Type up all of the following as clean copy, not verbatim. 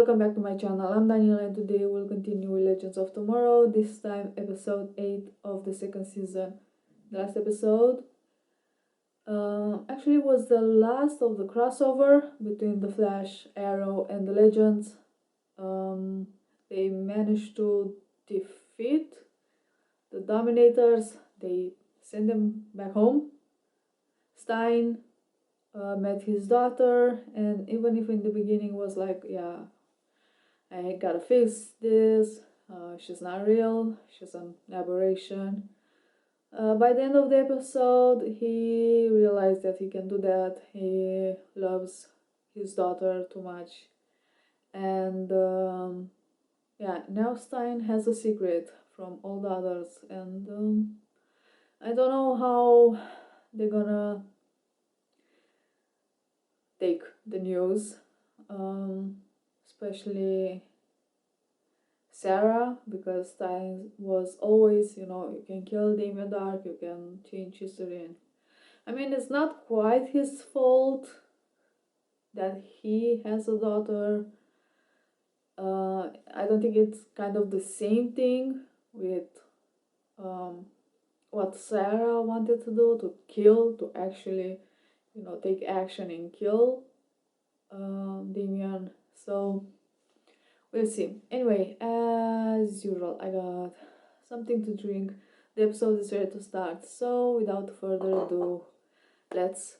welcome back to my channel. I'm Daniela and today we'll continue with Legends of Tomorrow, this time episode 8 of the second season. The last episode actually was the last of the crossover between the Flash, Arrow and the Legends. They managed to defeat the Dominators. They sent them back home. Stein met his daughter, and even if in the beginning was like, yeah, I gotta fix this, she's not real, she's an aberration. By the end of the episode, he realized that he can do that. He loves his daughter too much. And yeah, now Stein has a secret from all the others, and I don't know how they're gonna take the news, especially Sarah, because Stein was always, you can kill Damien Dark, you can change history. I mean, it's not quite his fault that he has a daughter. I don't think it's kind of the same thing with what Sarah wanted to do, to kill, to actually, take action and kill Damien. So we'll see. Anyway, as usual, I got something to drink. The episode is ready to start. So without further ado, let's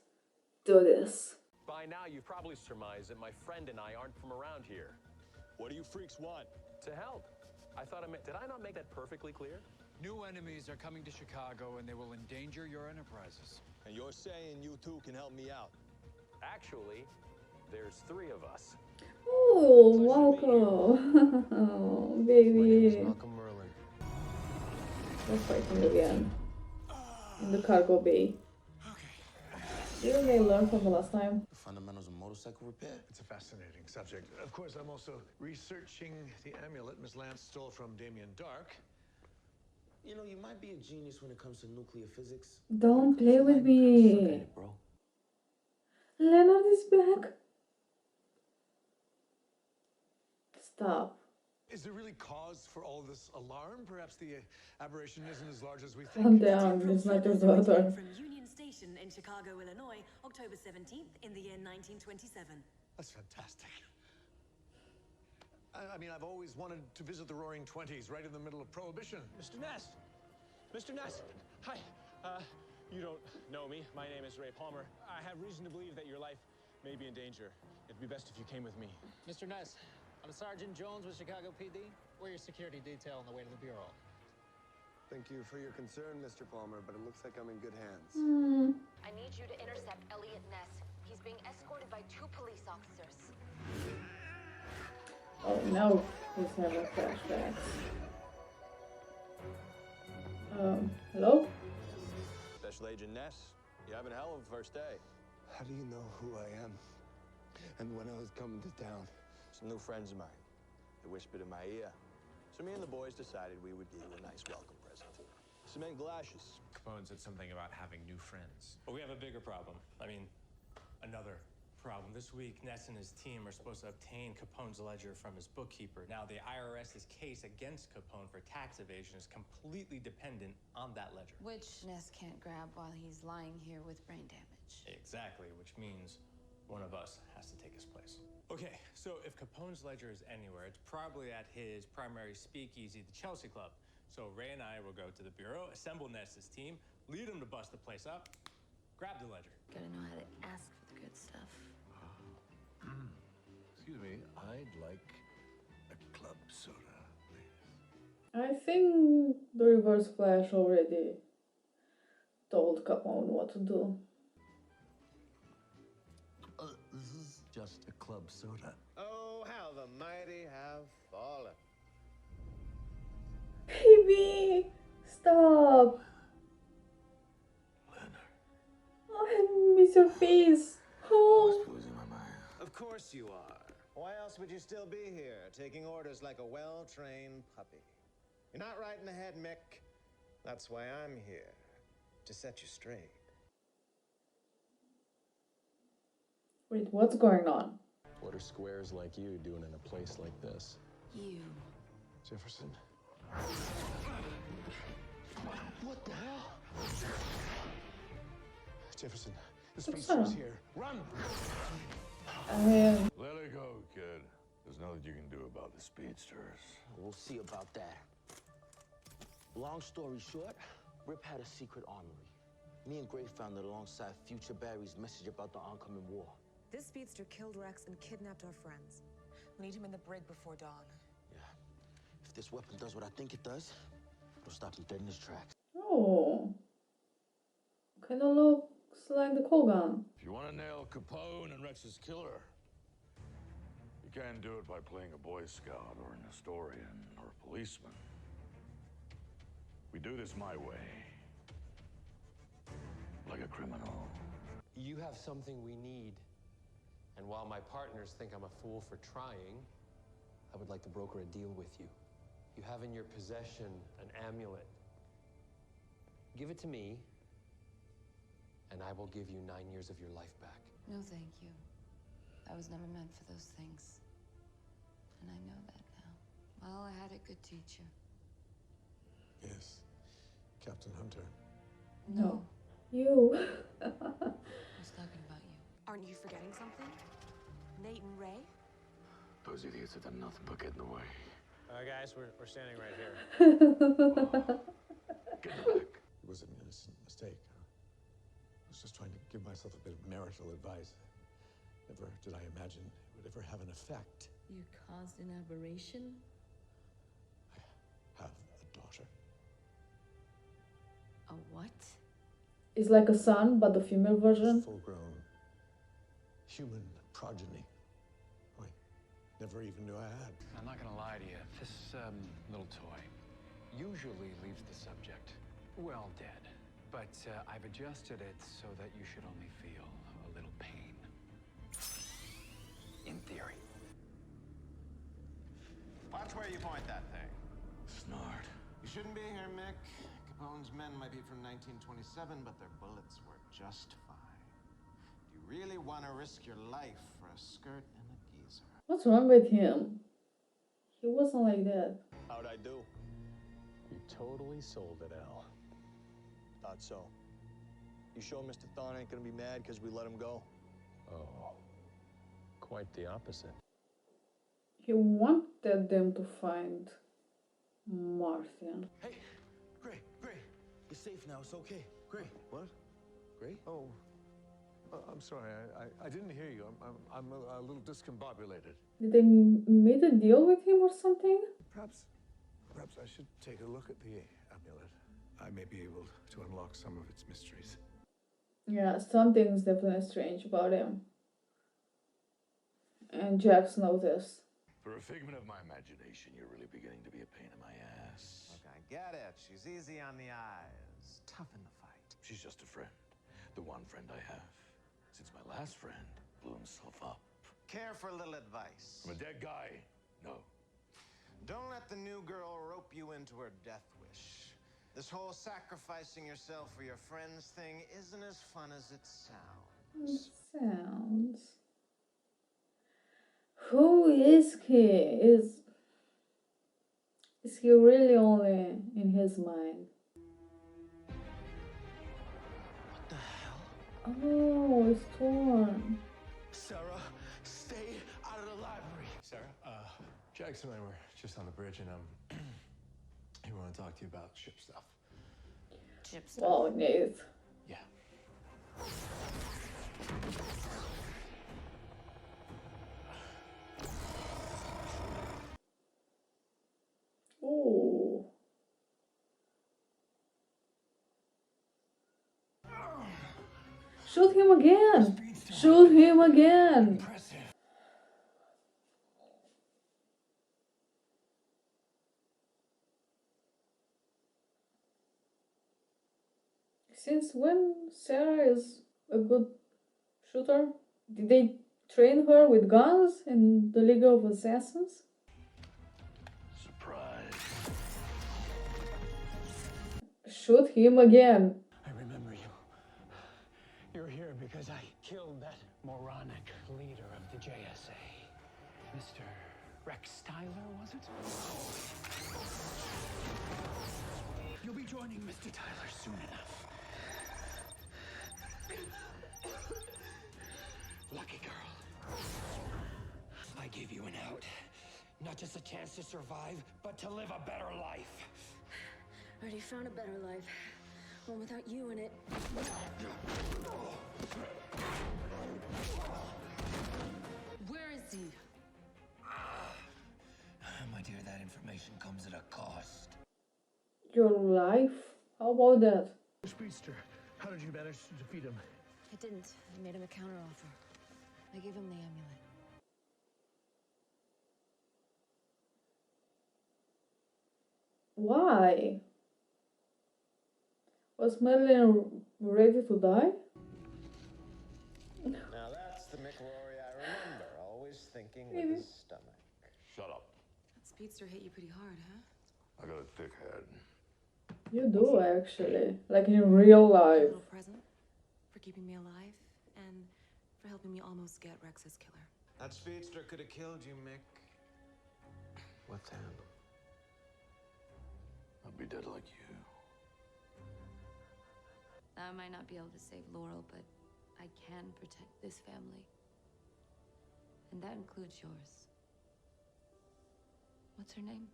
do this. By now, you've probably surmised that my friend and I aren't from around here. What do you freaks want? To help. Did I not make that perfectly clear? New enemies are coming to Chicago and they will endanger your enterprises. And you're saying you two can help me out? Actually, there's 3 of us. Oh, welcome. Oh, My name is baby. Malcolm Merlin. Let's fight him again. In the cargo bay. Didn't they learn from the last time? The fundamentals of motorcycle repair. It's a fascinating subject. Of course, I'm also researching the amulet Miss Lance stole from Damien Dark. You know, you might be a genius when it comes to nuclear physics. Don't play with me. Bro. Leonard is back. Stop. Is there really cause for all this alarm? Perhaps the aberration isn't as large as we Calm think. down, it's not your daughter. From Union Station in Chicago, Illinois, October 17th in the year 1927. That's fantastic. I mean, I've always wanted to visit the Roaring Twenties, right in the middle of Prohibition. Mr. Ness! Mr. Ness! Hi. You don't know me. My name is Ray Palmer. I have reason to believe that your life may be in danger. It'd be best if you came with me. Mr. Ness, I'm Sergeant Jones with Chicago PD. We're your security detail on the way to the Bureau. Thank you for your concern, Mr. Palmer, but it looks like I'm in good hands. I need you to intercept Elliot Ness. He's being escorted by 2 police officers. Oh, now he's having flashbacks. Hello? Special Agent Ness, you're having a hell of a first day. How do you know who I am? And when I was coming to town? Some new friends of mine. They whispered in my ear. So me and the boys decided we would give you a nice welcome present. Cement glasses. Capone said something about having new friends. But we have a bigger problem. Another problem. This week, Ness and his team are supposed to obtain Capone's ledger from his bookkeeper. Now, the IRS's case against Capone for tax evasion is completely dependent on that ledger. Which Ness can't grab while he's lying here with brain damage. Exactly, which means one of us has to take his place. Okay, so if Capone's ledger is anywhere, it's probably at his primary speakeasy, the Chelsea Club. So Ray and I will go to the Bureau, assemble Ness's team, lead him to bust the place up, grab the ledger. Gotta know how to ask for the good stuff. Excuse me, I'd like a club soda, please. I think the Reverse Flash already told Capone what to do. This is just a club soda. Oh, how the mighty have fallen. Baby! Stop! Leonard. Oh, I miss your face. Oh. Losing my mind. Of course you are. Why else would you still be here, taking orders like a well-trained puppy? You're not right in the head, Mick. That's why I'm here, to set you straight. Wait, what's going on? What are squares like you doing in a place like this? You. Jefferson? What the hell? Jefferson, the speedster's here. Run! Let her go, kid. There's nothing you can do about the speedsters. We'll see about that. Long story short, Rip had a secret armory. Me and Gray found it alongside Future Barry's message about the oncoming war. This speedster killed Rex and kidnapped our friends. We need him in the brig before dawn. Yeah. If this weapon does what I think it does, it'll stop him dead in his tracks. Oh. Kind of looks like the coal gun. If you want to nail Capone and Rex's killer, you can't do it by playing a Boy Scout or an historian or a policeman. We do this my way. Like a criminal. You have something we need. And while my partners think I'm a fool for trying, I would like to broker a deal with you. You have in your possession an amulet. Give it to me, and I will give you 9 years of your life back. No, thank you. I was never meant for those things. And I know that now. Well, I had a good teacher. Yes. Captain Hunter. No. You. I was talking about you. Aren't you forgetting something? Nate and Ray? Those idiots have done nothing but get in the way. Guys, we're standing right here. It was an innocent mistake. I was just trying to give myself a bit of marital advice. Never did I imagine it would ever have an effect. You caused an aberration? I have a daughter. A what? It's like a son, but the female version. Full-grown human progeny. I never even knew I had. I'm not gonna lie to you. This little toy usually leaves the subject well dead. But I've adjusted it so that you should only feel a little pain. In theory. Watch where you point that thing. Snart. You shouldn't be here, Mick. Capone's men might be from 1927, but their bullets were just fine. Do you really want to risk your life for a skirt and a geezer? What's wrong with him? He wasn't like that. How'd I do? You totally sold it, Al. Thought so. You sure Mr. Thorne ain't gonna be mad because we let him go? Oh, quite the opposite. He wanted them to find Martian. Hey, Gray, you're safe now. It's okay. Gray. What? Gray? Oh, I'm sorry. I didn't hear you. I'm a little discombobulated. Did they made a deal with him or something? Perhaps I should take a look at the amulet. I may be able to unlock some of its mysteries. Yeah, something's definitely strange about him. And Jax noticed. For a figment of my imagination, you're really beginning to be a pain in my ass. Look, I get it. She's easy on the eyes. Tough in the fight. She's just a friend. The one friend I have. Since my last friend blew himself up. Care for a little advice. I'm a dead guy. No. Don't let the new girl rope you into her death wish. This whole sacrificing yourself for your friends thing isn't as fun as it sounds. Who is he? Is he really only in his mind? What the hell? Oh, it's torn. Sarah, stay out of the library. Sarah, Jackson and I were just on the bridge, and he wanted to talk to you about ship stuff. Ship stuff? Wow, Nate. Yeah. Oh. Shoot him again! Shoot him again! Since when Sarah is a good shooter? Did they train her with guns in the League of Assassins? Surprise. Shoot him again. I remember you. You're here because I killed that moronic leader of the JSA. Mr. Rex Tyler, was it? You'll be joining Mr. Tyler soon enough. Lucky girl. I gave you an out. Not just a chance to survive, but to live a better life. Already found a better life. One without you in it. Where is he? My dear, that information comes at a cost. Your life? How about that? Speedster, how did you manage to defeat him? I didn't. I made him a counteroffer. I gave him the amulet. Why? Was Madeline ready to die? Now that's the Mick Rory I remember, always thinking with his stomach. Shut up. That speedster hit you pretty hard, huh? I got a thick head. You do, actually. Like in real A life. little present for keeping me alive and for helping me almost get Rex's killer. That speedster could have killed you, Mick. What then? I'll be dead like you. I might not be able to save Laurel, but I can protect this family. And that includes yours. What's her name?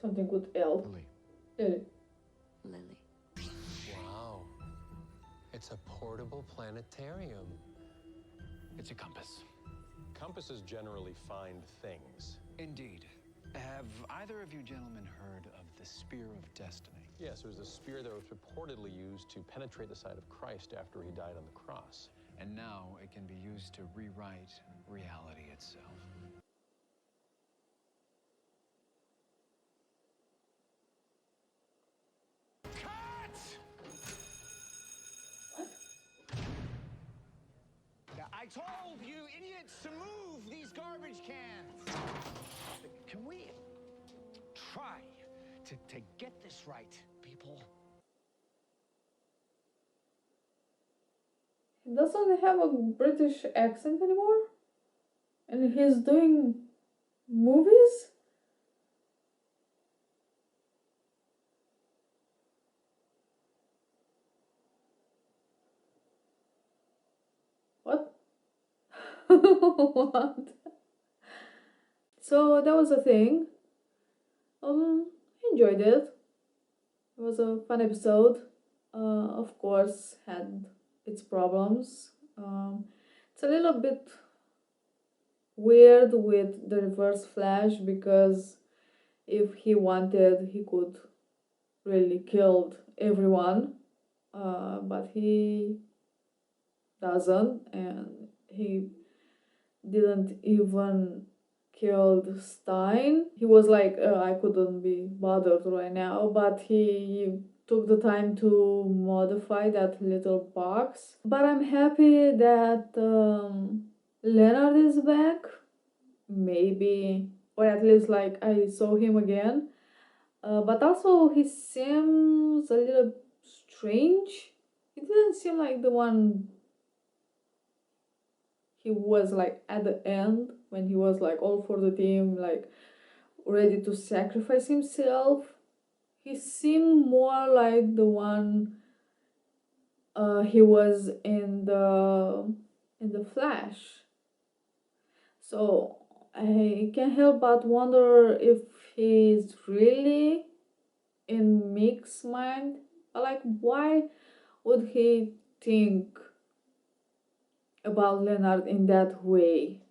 Something with L. Lily. Lily. Wow. It's a portable planetarium. It's a compass. Compasses generally find things. Indeed. Have either of you gentlemen heard of the Spear of Destiny? Yes, it was a spear that was purportedly used to penetrate the side of Christ after he died on the cross. And now it can be used to rewrite reality itself. I told you idiots to move these garbage cans. Can we try to get this right, people? He doesn't have a British accent anymore? And he's doing movies? What? What? So that was a thing. Enjoyed it. It was a fun episode. Of course, had its problems. It's a little bit weird with the reverse flash because if he wanted, he could really killed everyone, but he doesn't, and he didn't even killed Stein. He was like, I couldn't be bothered right now, but he took the time to modify that little box. But I'm happy that Leonard is back. Maybe, or at least like I saw him again. But also he seems a little strange. He didn't seem like the one he was like at the end when he was like all for the team, like ready to sacrifice himself. He seemed more like the one he was in the Flash. So I can't help but wonder if he's really in Mick's mind. Like, why would he think about Leonard in that way?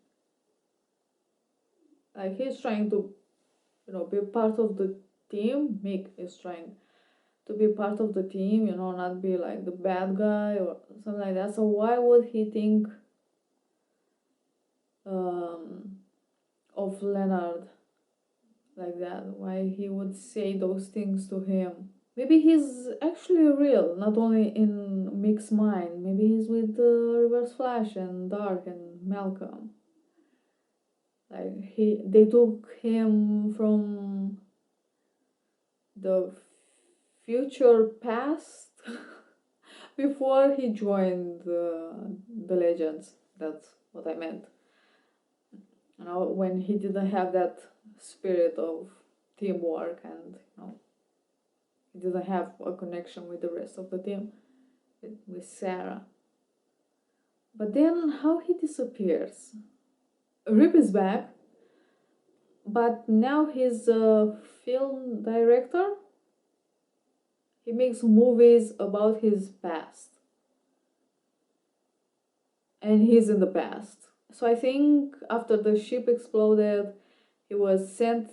Like, he's trying to, be part of the team. Mick is trying to be part of the team, not be like the bad guy or something like that. So why would he think of Leonard like that? Why he would say those things to him? Maybe he's actually real, not only in Mick's mind. Maybe he's with Reverse Flash and Dark and Malcolm. Like they took him from the future past before he joined the Legends. That's what I meant. when he didn't have that spirit of teamwork, and he didn't have a connection with the rest of the team, with Sarah. But then how he disappears? Rip is back, but now he's a film director. He makes movies about his past. And he's in the past. So I think after the ship exploded, he was sent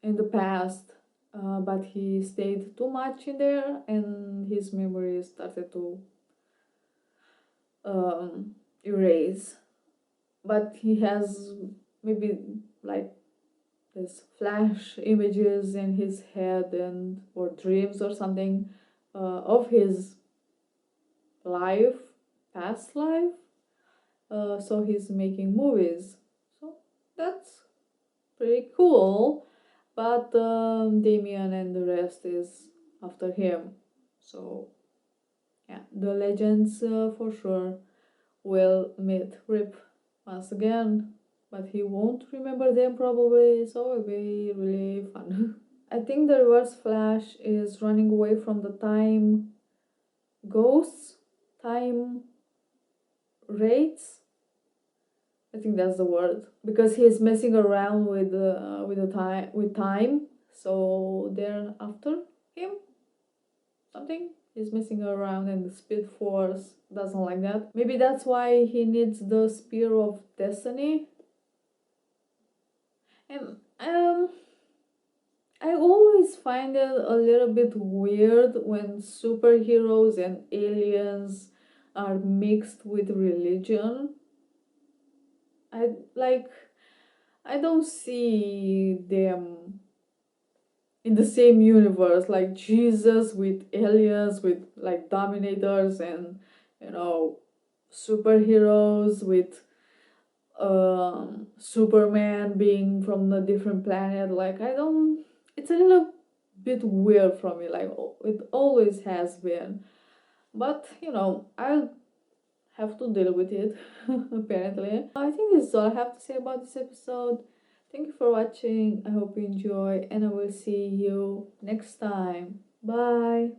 in the past, but he stayed too much in there, and his memories started to erase. But he has maybe like this flash images in his head and or dreams or something of his life, past life. So he's making movies. So that's pretty cool. But Damien and the rest is after him. So yeah, the legends for sure will meet Rip once again, but he won't remember them probably, so it'll be really fun. I think the Reverse Flash is running away from the time ghosts, time wraiths. I think that's the word, because he's messing around with time, so they're after him. Something. He's messing around, and the Speed Force doesn't like that. Maybe that's why he needs the Spear of Destiny. And I always find it a little bit weird when superheroes and aliens are mixed with religion. I don't see them in the same universe, like Jesus with aliens, with like dominators, and superheroes with Superman being from a different planet. Like, I don't, it's a little bit weird for me, like it always has been. But I'll have to deal with it apparently. I think this is all I have to say about this episode. Thank you for watching. I hope you enjoy, and I will see you next time. Bye.